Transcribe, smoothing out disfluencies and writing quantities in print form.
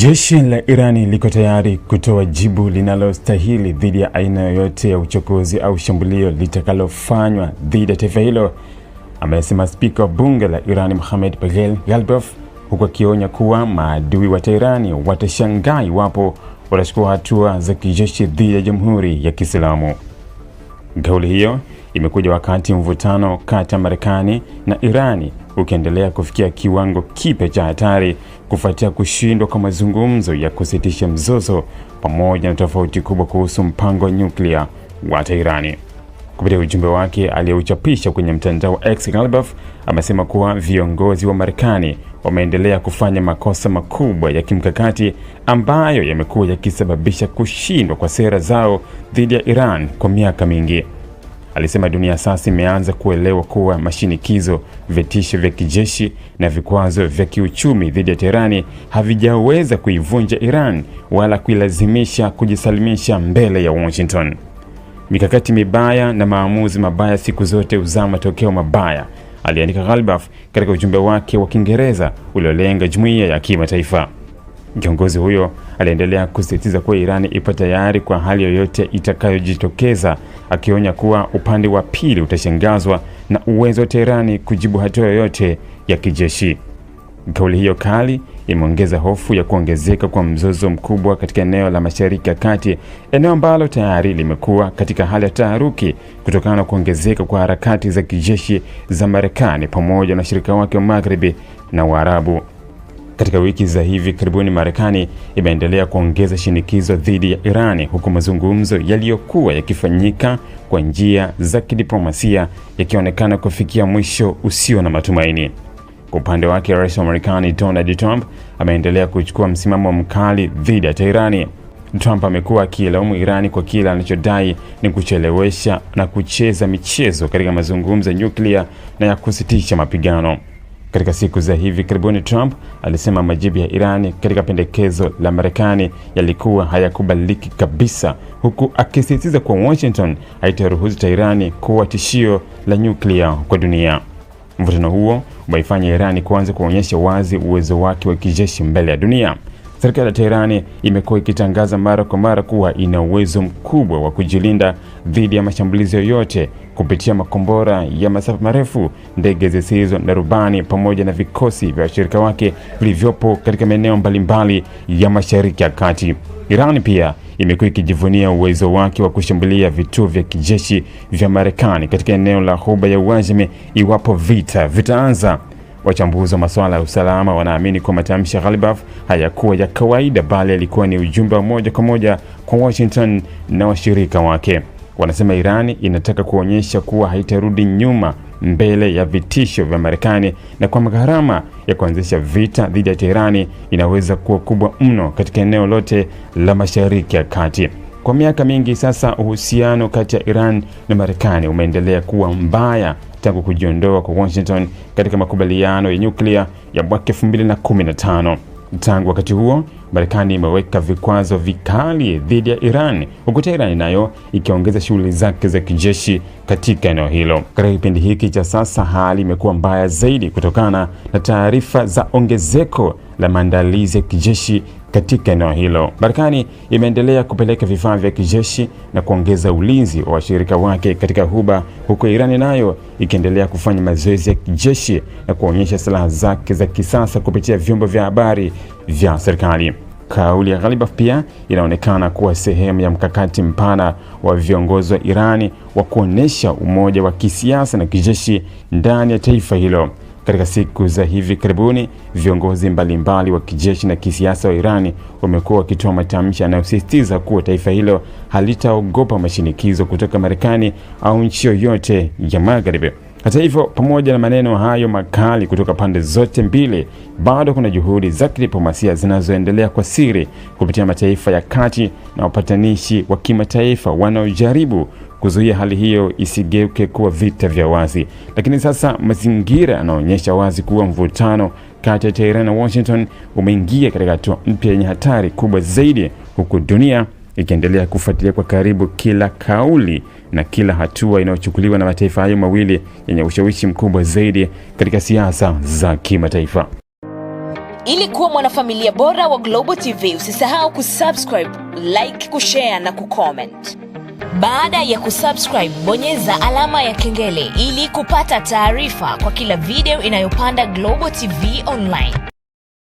Jeshi la Irani liko tayari kutoa jibu linalostahili dhidi ya aina yoyote ya uchokozi au shambulio litakalofanywa dhidi ya taifa hilo, amesema spika wa bunge la Irani Mohammad Bagher Ghalibaf, huku akionya kuwa maadui wa Tehran watashangaa iwapo watachukua hatua za kijeshi dhidi ya Jamhuri ya Kiislamu. Kauli hiyo imekuja wakati mvutano kati ya Marekani na Irani ukiendelea kufikia kiwango kipya cha hatari kufuatia kushindwa kwa mazungumzo ya kusitisha mzozo pamoja na tofauti kubwa kuhusu mpango wa nyuklia wa Tehran. Kupitia ujumbe wake aliyouchapisha kwenye mtandao wa X, Ghalibaf amesema kuwa viongozi wa Marekani wameendelea kufanya makosa makubwa ya kimkakati ambayo yamekuwa yakisababisha kushindwa kwa sera zao dhidi ya Iran kwa miaka mingi. Alisema dunia sasa imeanza kuelewa kuwa mashinikizo, vitisho vya kijeshi na vikwazo vya kiuchumi dhidi ya Tehran havijaweza kuivunja Iran wala kuilazimisha kujisalimisha mbele ya Washington. Mikakati mibaya na maamuzi mabaya siku zote huzaa matokeo mabaya, aliandika Ghalibaf katika ujumbe wake wa Kiingereza uliolenga jumuiya ya kimataifa. Kiongozi huyo aliendelea kusisitiza kuwa Iran ipo tayari kwa hali yoyote itakayojitokeza, akionya kuwa upande wa pili utashangazwa na uwezo wa Tehran kujibu hatua yoyote ya kijeshi. Kauli hiyo kali imeongeza hofu ya kuongezeka kwa mzozo mkubwa katika eneo la Mashariki ya Kati, eneo ambalo tayari limekuwa katika hali ya taharuki kutokana na kuongezeka kwa harakati za kijeshi za Marekani pamoja na washirika wake wa Magharibi na Waarabu. Katika wiki za hivi karibuni, Marekani imeendelea kuongeza shinikizo dhidi ya Irani, huku mazungumzo yaliyokuwa yakifanyika kwa njia za kidiplomasia yakionekana kufikia mwisho usio na matumaini. Kwa upande wake, Rais wa Marekani Donald Trump ameendelea kuchukua msimamo mkali dhidi ya Tehran. Trump amekuwa akilaumu Irani kwa kile anachodai ni kuchelewesha na kucheza michezo katika mazungumzo ya nyuklia na ya kusitisha mapigano. Katika siku za hivi karibuni, Trump alisema majibu ya Irani katika pendekezo la Marekani yalikuwa hayakubaliki kabisa, huku akisisitiza kuwa Washington haitaruhusu Tehran kuwa tishio la nyuklia kwa dunia. Mvutano huo umeifanya Irani kuanza kuonyesha wazi uwezo wake wa kijeshi mbele ya dunia. Serikali ya Tehran imekuwa ikitangaza mara kwa mara kuwa ina uwezo mkubwa wa kujilinda dhidi ya mashambulizi yoyote kupitia makombora ya masafa marefu, ndege zisizo na rubani pamoja na vikosi vya washirika wake vilivyopo katika maeneo mbalimbali ya Mashariki ya Kati. Iran pia imekuwa ikijivunia uwezo wake wa kushambulia vituo vya kijeshi vya Marekani katika eneo la Ghuba ya Uajemi iwapo vita vitaanza. Wachambuzi wa masuala ya usalama wanaamini kwa matamshi ya Ghalibaf hayakuwa ya kawaida, bali yalikuwa ni ujumbe wa moja kwa moja kwa Washington na washirika wake. Wanasema Iran inataka kuonyesha kuwa haitarudi nyuma mbele ya vitisho vya Marekani na kwamba gharama ya kuanzisha vita dhidi ya Tehran inaweza kuwa kubwa mno katika eneo lote la Mashariki ya Kati. Kwa miaka mingi sasa, uhusiano kati ya Iran na Marekani umeendelea kuwa mbaya tangu kujiondoa kwa Washington katika makubaliano ya nyuklia ya mwaka 2015. Tangu wakati huo, Marekani imeweka vikwazo vikali dhidi ya Iran, huku Tehran nayo ikiongeza shughuli zake za kijeshi katika eneo hilo. Katika kipindi hiki cha sasa, hali imekuwa mbaya zaidi kutokana na taarifa za ongezeko la maandalizi ya kijeshi katika eneo hilo. Marekani imeendelea kupeleka vifaa vya kijeshi na kuongeza ulinzi wa washirika wake katika Ghuba, huku Iran nayo ikiendelea kufanya mazoezi ya kijeshi na kuonyesha silaha zake za kisasa kupitia vyombo vya habari vya serikali. Kauli ya Ghalibaf pia inaonekana kuwa sehemu ya mkakati mpana wa viongozi wa Irani wa kuonesha umoja wa kisiasa na kijeshi ndani ya taifa hilo. Katika siku za hivi karibuni, viongozi mbalimbali wa kijeshi na kisiasa wa Irani wamekuwa wakitoa matamshi yanayosisitiza kuwa taifa hilo halitaogopa mashinikizo kutoka Marekani au nchi yoyote ya Magharibi. Hata hivyo, pamoja na maneno hayo makali kutoka pande zote mbili, bado kuna juhudi za kidiplomasia zinazoendelea kwa siri kupitia mataifa ya kati na wapatanishi wa kimataifa wanaojaribu kuzuia hali hiyo isigeuke kuwa vita vya wazi. Lakini sasa mazingira yanaonyesha wazi kuwa mvutano kati ya Tehran na Washington umeingia katika hatua mpya yenye hatari kubwa zaidi, huku dunia ikiendelea kufuatilia kwa karibu kila kauli na kila hatua inayochukuliwa na mataifa hayo mawili yenye ushawishi mkubwa zaidi katika siasa za kimataifa. Ili kuwa mwanafamilia bora wa Global TV, usisahau kusubscribe, like, kushare na kucomment. Baada ya kusubscribe, bonyeza alama ya kengele ili kupata taarifa kwa kila video inayopanda Global TV Online.